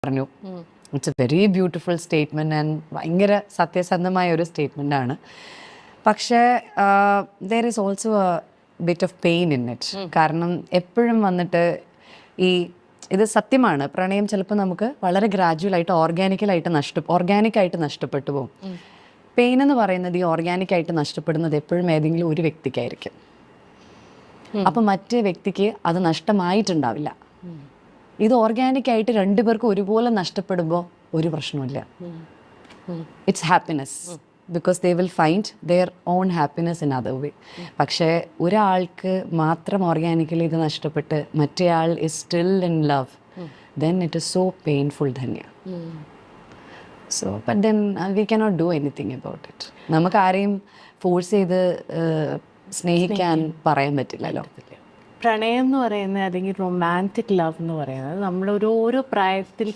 പറഞ്ഞു. It's A very beautiful statement and ഭയങ്കര സത്യസന്ധമായ ഒരു സ്റ്റേറ്റ്മെൻ്റ് ആണ്. പക്ഷേ there is also A bit of pain in it. കാരണം എപ്പോഴും വന്നിട്ട് ഇത് സത്യമാണ്, പ്രണയം ചിലപ്പോൾ നമുക്ക് വളരെ ഗ്രാജുവലായിട്ട് ഓർഗാനിക്കായിട്ട് നഷ്ടപ്പെട്ടു പോകും. പെയിൻ എന്ന് പറയുന്നത് ഈ ഓർഗാനിക്കായിട്ട് നഷ്ടപ്പെടുന്നത് എപ്പോഴും ഏതെങ്കിലും ഒരു വ്യക്തിക്കായിരിക്കും. അപ്പം മറ്റേ വ്യക്തിക്ക് അത് നഷ്ടമായിട്ടുണ്ടാവില്ല. ഇത് ഓർഗാനിക്കായിട്ട് രണ്ടുപേർക്കും ഒരുപോലെ നഷ്ടപ്പെടുമ്പോൾ ഒരു പ്രശ്നമില്ല. It's happiness because they will find their own happiness in other way. പക്ഷേ ഒരാൾക്ക് മാത്രം ഓർഗാനിക്കലി ഇത് നഷ്ടപ്പെട്ട് മറ്റേ ആൾ is still in love, then it is so painful Dhanya. So but then we cannot do anything about it. നമുക്ക് ആരെയും force ചെയ്ത് സ്നേഹിക്കാൻ പറയാൻ പറ്റില്ലല്ലോ. പ്രണയം എന്ന് പറയുന്നത് അല്ലെങ്കിൽ റൊമാൻറ്റിക് ലവ് എന്ന് പറയുന്നത് നമ്മൾ ഓരോ പ്രായത്തിൽ